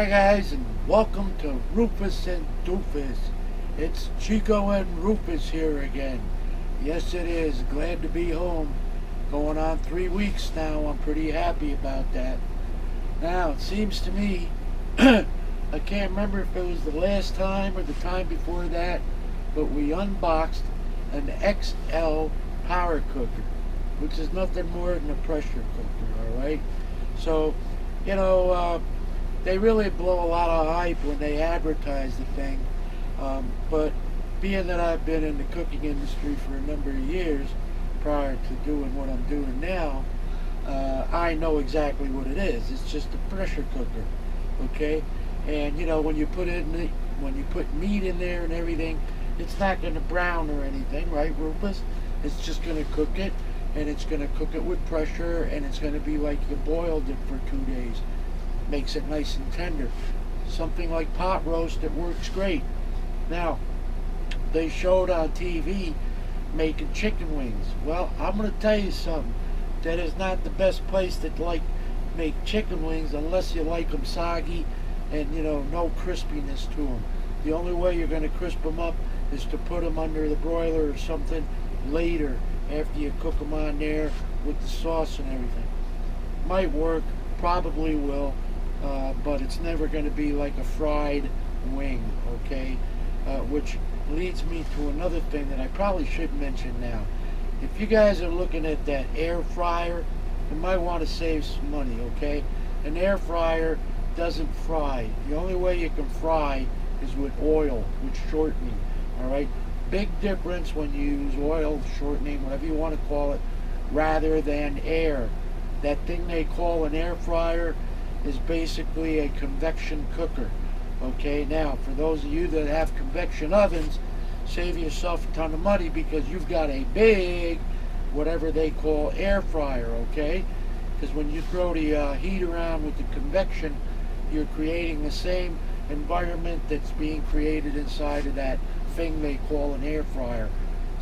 Hi guys, and welcome to Rufus and Doofus. It's Chico and Rufus here again. Yes, it is. Glad to be home. Going on 3 weeks now. I'm pretty happy about that. Now, it seems to me, I can't remember if it was the last time or the time before that, but we unboxed an XL power cooker, which is nothing more than a pressure cooker, alright? So, you know, they really blow a lot of hype when they advertise the thing. But being that I've been in the cooking industry for a number of years prior to doing what I'm doing now, I know exactly what it is. It's just a pressure cooker, okay? And you know, when you put meat in there and everything, it's not going to brown or anything, right, Rufus? It's just going to cook it, and it's going to cook it with pressure, and it's going to be like you boiled it for 2 days. Makes it nice and tender. Something like pot roast, it works great. Now, they showed on TV making chicken wings. Well, I'm going to tell you something. That is not the best place to make chicken wings unless you like them soggy and, you know, no crispiness to them. The only way you're going to crisp them up is to put them under the broiler or something later after you cook them on there with the sauce and everything. Might work, probably will. But it's never going to be like a fried wing, okay? Which leads me to another thing that I probably should mention now. If you guys are looking at that air fryer, you might want to save some money, okay? An air fryer doesn't fry. The only way you can fry is with oil, with shortening, all right? Big difference when you use oil, shortening, whatever you want to call it, rather than air. That thing they call an air fryer is basically a convection cooker. Okay, now for those of you that have convection ovens, save yourself a ton of money because you've got a big, whatever they call air fryer, okay? Because when you throw the heat around with the convection, you're creating the same environment that's being created inside of that thing they call an air fryer.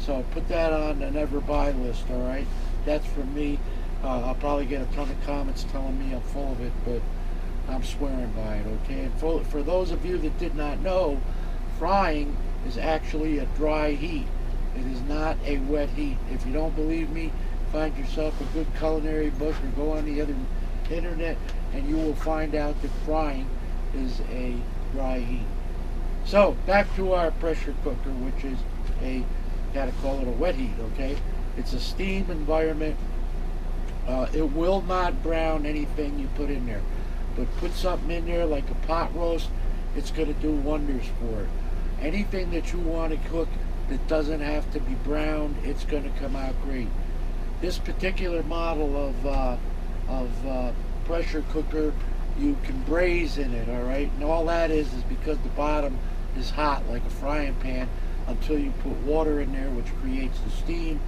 So put that on the never buy list, all right? That's from me. I'll probably get a ton of comments telling me I'm full of it, but I'm swearing by it, okay? And for those of you that did not know, frying is actually a dry heat. It is not a wet heat. If you don't believe me, find yourself a good culinary book or go on the other internet and you will find out that frying is a dry heat. So, back to our pressure cooker, which is gotta call it a wet heat, okay? It's a steam environment. It will not brown anything you put in there, but put something in there like a pot roast, it's going to do wonders for it. Anything that you want to cook that doesn't have to be browned, it's going to come out great. This particular model of pressure cooker, you can braise in it, all right? And all that is because the bottom is hot like a frying pan until you put water in there, which creates the steam,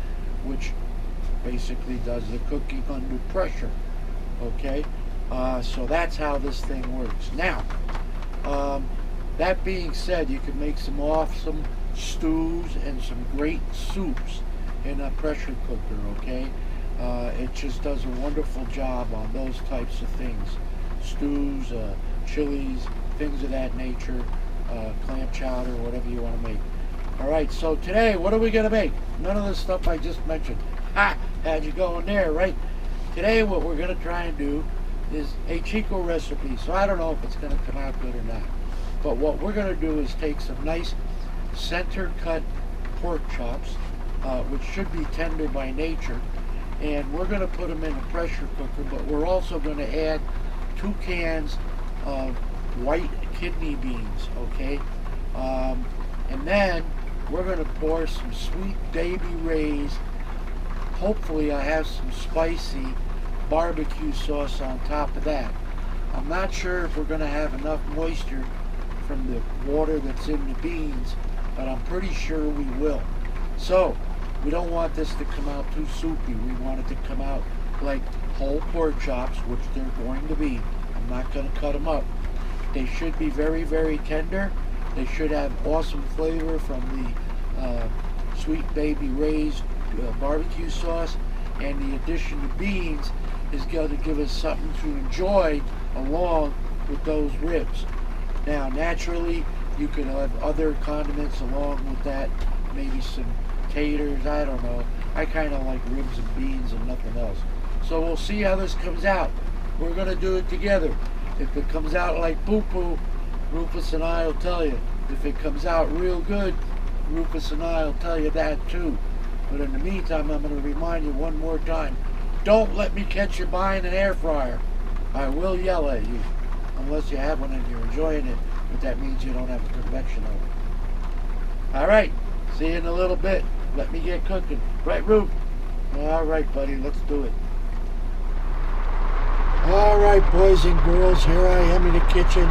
which basically does the cooking under pressure, okay? So that's how this thing works. Now, that being said, you can make some awesome stews and some great soups in a pressure cooker, okay? It just does a wonderful job on those types of things. Stews, chilies, things of that nature, clam chowder, whatever you want to make. Alright, so today, what are we going to make? None of the stuff I just mentioned. Ha! Had you going there, right? Today, what we're going to try and do is a Chico recipe. So I don't know if it's going to come out good or not. But what we're going to do is take some nice center cut pork chops, which should be tender by nature, and we're going to put them in a pressure cooker, but we're also going to add 2 cans of white kidney beans, okay? And then we're going to pour some Sweet Baby Ray's. Hopefully I have some spicy barbecue sauce on top of that. I'm not sure if we're going to have enough moisture from the water that's in the beans, but I'm pretty sure we will. So, we don't want this to come out too soupy. We want it to come out like whole pork chops, which they're going to be. I'm not going to cut them up. They should be very, very tender. They should have awesome flavor from the Sweet Baby Ray's barbecue sauce, and the addition of beans is going to give us something to enjoy along with those ribs. Now, naturally, you could have other condiments along with that, maybe some taters, I don't know. I kind of like ribs and beans and nothing else. So we'll see how this comes out. We're going to do it together. If it comes out like poo-poo, Rufus and I will tell you. If it comes out real good, Rufus and I will tell you that too. But in the meantime, I'm going to remind you one more time. Don't let me catch you buying an air fryer. I will yell at you. Unless you have one and you're enjoying it. But that means you don't have a convection oven. Alright, see you in a little bit. Let me get cooking. Right, Roof? Alright, buddy, let's do it. Alright, boys and girls, here I am in the kitchen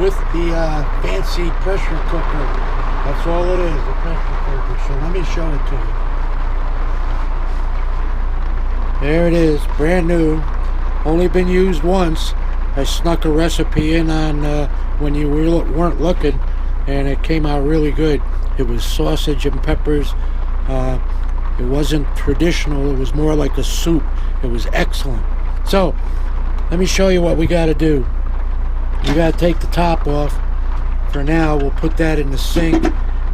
with the fancy pressure cooker. That's all it is, the pressure cooker. So let me show it to you. There it is, brand new. Only been used once. I snuck a recipe in on when you weren't looking, and it came out really good. It was sausage and peppers. It wasn't traditional. It was more like a soup. It was excellent. So, let me show you what we got to do. You got to take the top off. For now, we'll put that in the sink.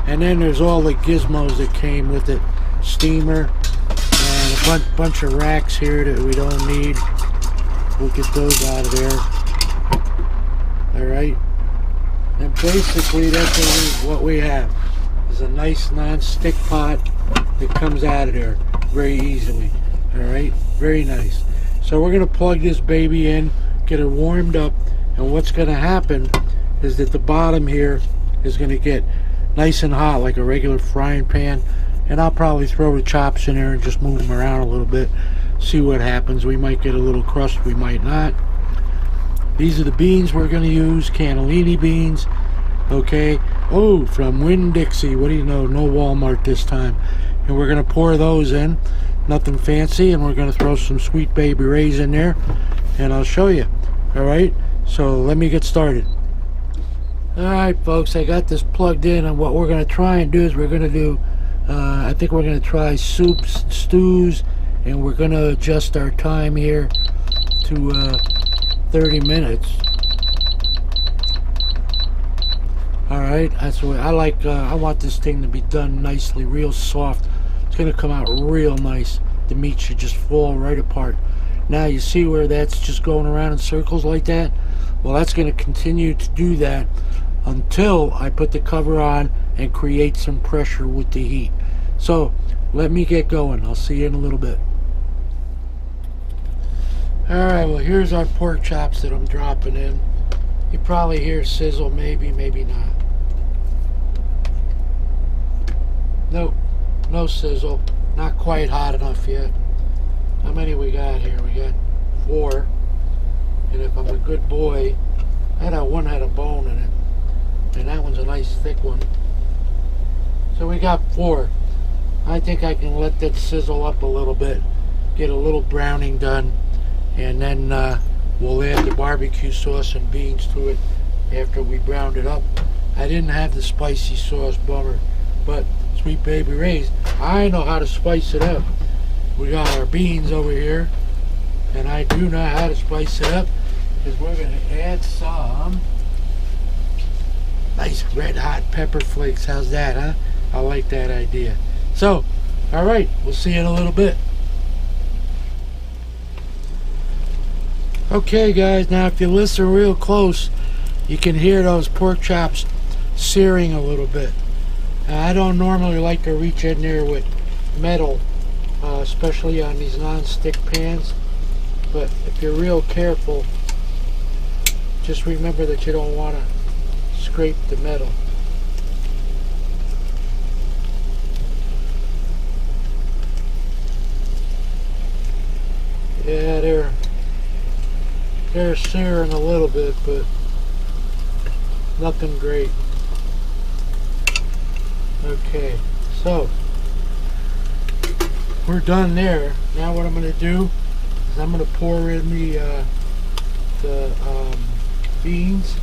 And then there's all the gizmos that came with it. Steamer. And a bunch of racks here that we don't need. We'll get those out of there. Alright. And basically, that's what we have. Is a nice non-stick pot that comes out of there very easily. Alright. Very nice. So we're going to plug this baby in, get it warmed up, and what's going to happen is that the bottom here is going to get nice and hot like a regular frying pan, and I'll probably throw the chops in there and just move them around a little bit, see what happens. We might get a little crust, we might not. These are the beans we're going to use, cannellini beans, okay. Oh, from Winn-Dixie, what do you know, no Walmart this time. And we're going to pour those in. Nothing fancy, and we're going to throw some Sweet Baby Ray's in there, and I'll show you. Alright, so let me get started. Alright folks, I got this plugged in, and what we're going to try and do is we're going to do, I think we're going to try soups, stews, and we're going to adjust our time here to 30 minutes. Alright, that's what I like. I want this thing to be done nicely, real soft. It's going to come out real nice. The meat should just fall right apart. Now you see where that's just going around in circles like that? Well, that's going to continue to do that until I put the cover on and create some pressure with the heat. So let me get going. I'll see you in a little bit. Alright, well here's our pork chops that I'm dropping in. You probably hear sizzle, maybe, maybe not. Nope. No sizzle, not quite hot enough yet. How many we got here? We got 4. And if I'm a good boy, that one had a bone in it. And that one's a nice thick one. So we got 4. I think I can let that sizzle up a little bit, get a little browning done, and then we'll add the barbecue sauce and beans to it after we browned it up. I didn't have the spicy sauce, bummer, but Sweet Baby Ray's, I know how to spice it up. We got our beans over here, and I do know how to spice it up, because we're going to add some nice red hot pepper flakes. How's that, huh? I like that idea. So, alright, we'll see you in a little bit. Okay guys, now if you listen real close, you can hear those pork chops searing a little bit. I don't normally like to reach in there with metal, especially on these non-stick pans, but if you're real careful, just remember that you don't want to scrape the metal. Yeah, they're searing a little bit, but nothing great. Okay, so we're done there. Now what I'm going to do is I'm going to pour in the beans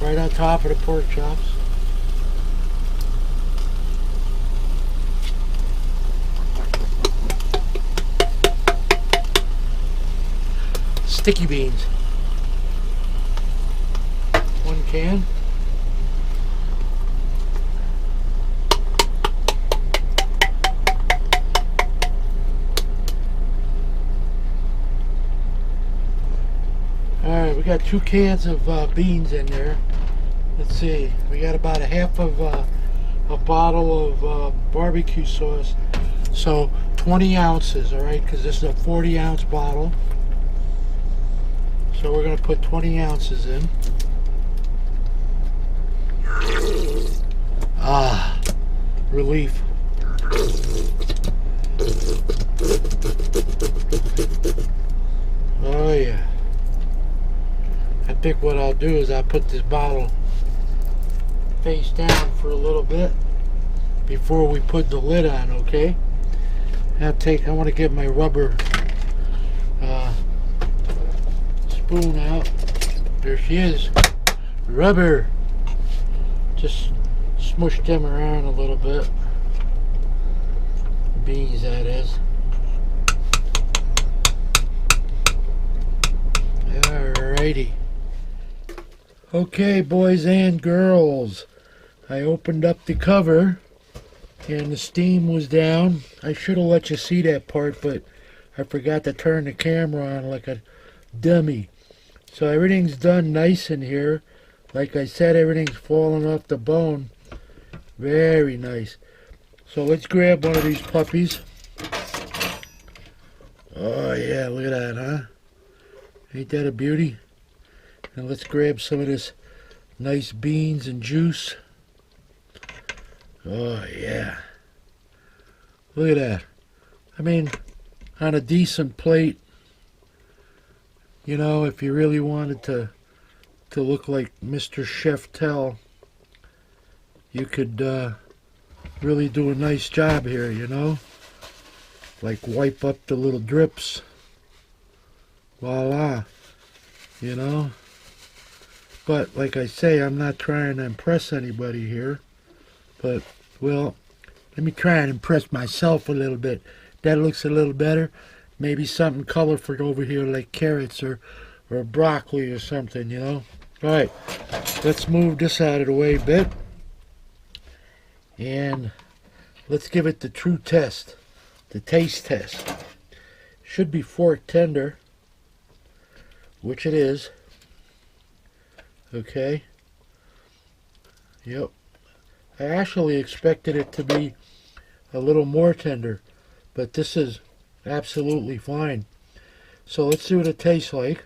right on top of the pork chops. Sticky beans. can. Alright, we got 2 cans of beans in there. Let's see, we got about a half of a bottle of barbecue sauce. So 20 ounces, alright, because this is a 40-ounce bottle. So we're going to put 20 ounces in. Ah, relief. Oh yeah. I think what I'll do is I'll put this bottle face down for a little bit before we put the lid on, okay? I want to get my rubber spoon out. There she is. Rubber. Just smush them around a little bit. Beans, that is. Alrighty. Okay, boys and girls. I opened up the cover and the steam was down. I should have let you see that part, but I forgot to turn the camera on like a dummy. So everything's done nice in here. Like I said, everything's falling off the bone. Very nice. So let's grab one of these puppies. Oh yeah, look at that, huh? Ain't that a beauty? And let's grab some of this nice beans and juice. Oh yeah. Look at that. I mean, on a decent plate, you know, if you really wanted to look like Mr. Chef Tell, you could really do a nice job here, you know? Like wipe up the little drips. Voila. You know? But like I say, I'm not trying to impress anybody here. But, well, let me try and impress myself a little bit. That looks a little better. Maybe something colorful over here like carrots or broccoli or something, you know? Alright, let's move this out of the way a bit. And let's give it the true test. The taste test. Should be fork tender, which it is. Okay. Yep. I actually expected it to be a little more tender, but this is absolutely fine. So let's see what it tastes like.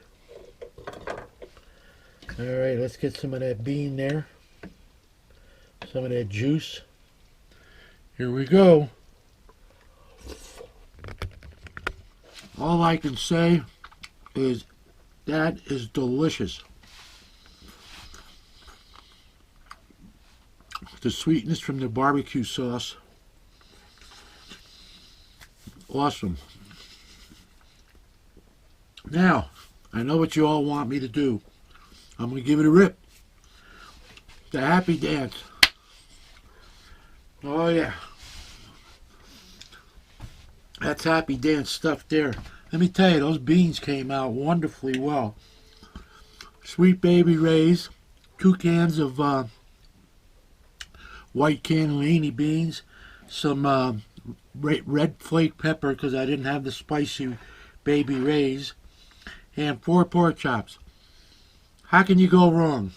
Alright, let's get some of that bean there. Some of that juice. Here we go. All I can say is that is delicious. The sweetness from the barbecue sauce. Awesome. Now, I know what you all want me to do. I'm going to give it a rip. The happy dance. Oh yeah. That's happy dance stuff there. Let me tell you, those beans came out wonderfully well. Sweet Baby Ray's, 2 cans of white cannellini beans, some red flake pepper because I didn't have the spicy Baby Ray's, and 4 pork chops. How can you go wrong?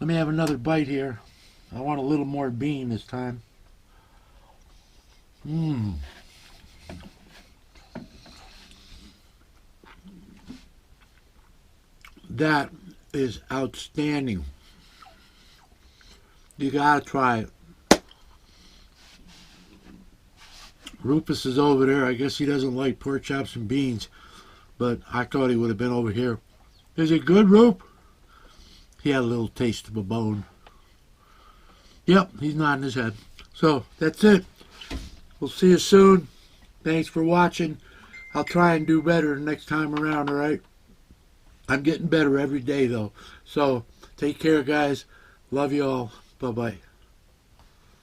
Let me have another bite here. I want a little more bean this time. That is outstanding. You gotta try it. Rufus is over there. I guess he doesn't like pork chops and beans, but I thought he would have been over here. Is it good, Roop? He had a little taste of a bone. Yep, he's nodding his head. So, that's it. We'll see you soon. Thanks for watching. I'll try and do better next time around, alright? I'm getting better every day, though. So, take care, guys. Love you all. Bye-bye.